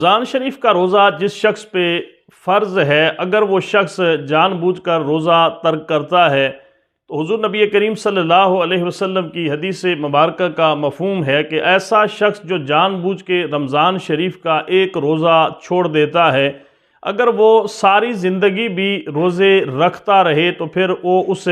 رمضان شریف کا روزہ جس شخص پہ فرض ہے، اگر وہ شخص جان بوجھ کر روزہ ترک کرتا ہے تو حضور نبی کریم صلی اللہ علیہ وسلم کی حدیث مبارکہ کا مفہوم ہے کہ ایسا شخص جو جان بوجھ کے رمضان شریف کا ایک روزہ چھوڑ دیتا ہے، اگر وہ ساری زندگی بھی روزے رکھتا رہے تو پھر وہ اس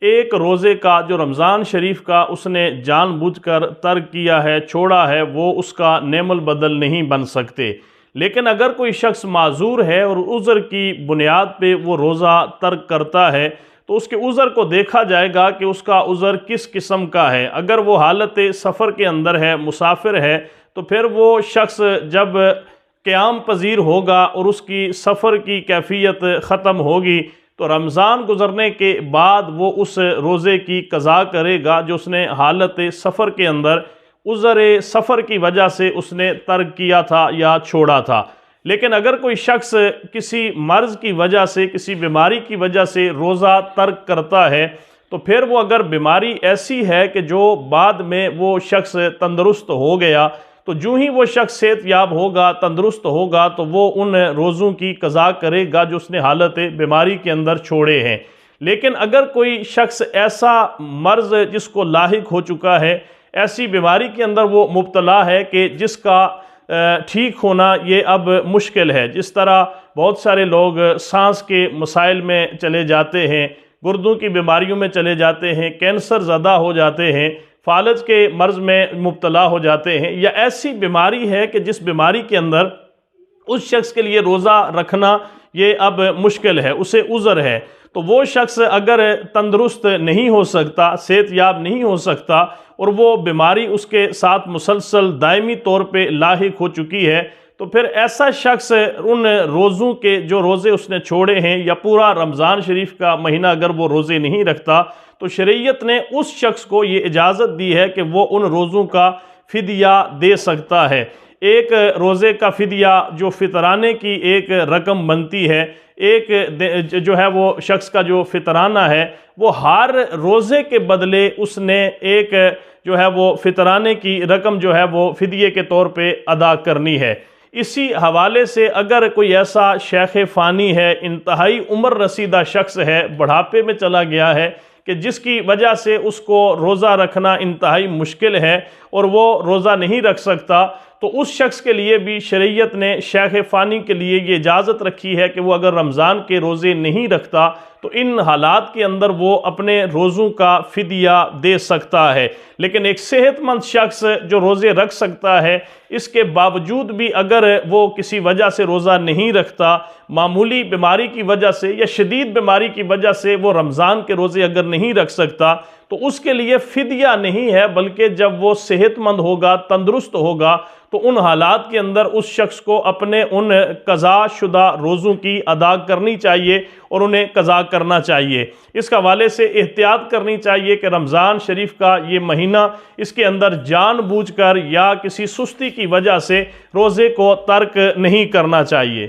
ایک روزے کا جو رمضان شریف کا اس نے جان بوجھ کر ترک کیا ہے، چھوڑا ہے، وہ اس کا نعم البدل نہیں بن سکتے۔ لیکن اگر کوئی شخص معذور ہے اور عذر کی بنیاد پہ وہ روزہ ترک کرتا ہے تو اس کے عذر کو دیکھا جائے گا کہ اس کا عذر کس قسم کا ہے۔ اگر وہ حالت سفر کے اندر ہے، مسافر ہے، تو پھر وہ شخص جب قیام پذیر ہوگا اور اس کی سفر کی کیفیت ختم ہوگی تو رمضان گزرنے کے بعد وہ اس روزے کی قضا کرے گا جو اس نے حالت سفر کے اندر عذر سفر کی وجہ سے اس نے ترک کیا تھا یا چھوڑا تھا۔ لیکن اگر کوئی شخص کسی مرض کی وجہ سے، کسی بیماری کی وجہ سے روزہ ترک کرتا ہے تو پھر وہ اگر بیماری ایسی ہے کہ جو بعد میں وہ شخص تندرست ہو گیا تو جو ہی وہ شخص صحت یاب ہوگا، تندرست ہوگا تو وہ ان روزوں کی قضا کرے گا جو اس نے حالت بیماری کے اندر چھوڑے ہیں۔ لیکن اگر کوئی شخص ایسا مرض جس کو لاحق ہو چکا ہے، ایسی بیماری کے اندر وہ مبتلا ہے کہ جس کا ٹھیک ہونا یہ اب مشکل ہے، جس طرح بہت سارے لوگ سانس کے مسائل میں چلے جاتے ہیں، گردوں کی بیماریوں میں چلے جاتے ہیں، کینسر زدہ ہو جاتے ہیں، فالج کے مرض میں مبتلا ہو جاتے ہیں، یا ایسی بیماری ہے کہ جس بیماری کے اندر اس شخص کے لیے روزہ رکھنا یہ اب مشکل ہے، اسے عذر ہے، تو وہ شخص اگر تندرست نہیں ہو سکتا، صحت یاب نہیں ہو سکتا اور وہ بیماری اس کے ساتھ مسلسل دائمی طور پہ لاحق ہو چکی ہے تو پھر ایسا شخص ان روزوں کے جو روزے اس نے چھوڑے ہیں یا پورا رمضان شریف کا مہینہ اگر وہ روزے نہیں رکھتا تو شریعت نے اس شخص کو یہ اجازت دی ہے کہ وہ ان روزوں کا فدیہ دے سکتا ہے۔ ایک روزے کا فدیہ جو فطرانے کی ایک رقم بنتی ہے، ایک جو ہے وہ شخص کا جو فطرانہ ہے وہ ہر روزے کے بدلے اس نے ایک جو ہے وہ فطرانے کی رقم جو ہے وہ فدیے کے طور پہ ادا کرنی ہے۔ اسی حوالے سے اگر کوئی ایسا شیخ فانی ہے، انتہائی عمر رسیدہ شخص ہے، بڑھاپے میں چلا گیا ہے کہ جس کی وجہ سے اس کو روزہ رکھنا انتہائی مشکل ہے اور وہ روزہ نہیں رکھ سکتا، تو اس شخص کے لیے بھی شریعت نے شیخ فانی کے لیے یہ اجازت رکھی ہے کہ وہ اگر رمضان کے روزے نہیں رکھتا تو ان حالات کے اندر وہ اپنے روزوں کا فدیہ دے سکتا ہے۔ لیکن ایک صحت مند شخص جو روزے رکھ سکتا ہے، اس کے باوجود بھی اگر وہ کسی وجہ سے روزہ نہیں رکھتا، معمولی بیماری کی وجہ سے یا شدید بیماری کی وجہ سے وہ رمضان کے روزے اگر نہیں رکھ سکتا تو اس کے لیے فدیہ نہیں ہے، بلکہ جب وہ صحت مند ہوگا، تندرست ہوگا تو ان حالات کے اندر اس شخص کو اپنے ان قضا شدہ روزوں کی ادا کرنی چاہیے اور انہیں قضا کرنا چاہیے۔ اس حوالے سے احتیاط کرنی چاہیے کہ رمضان شریف کا یہ مہینہ، اس کے اندر جان بوجھ کر یا کسی سستی کی وجہ سے روزے کو ترک نہیں کرنا چاہیے۔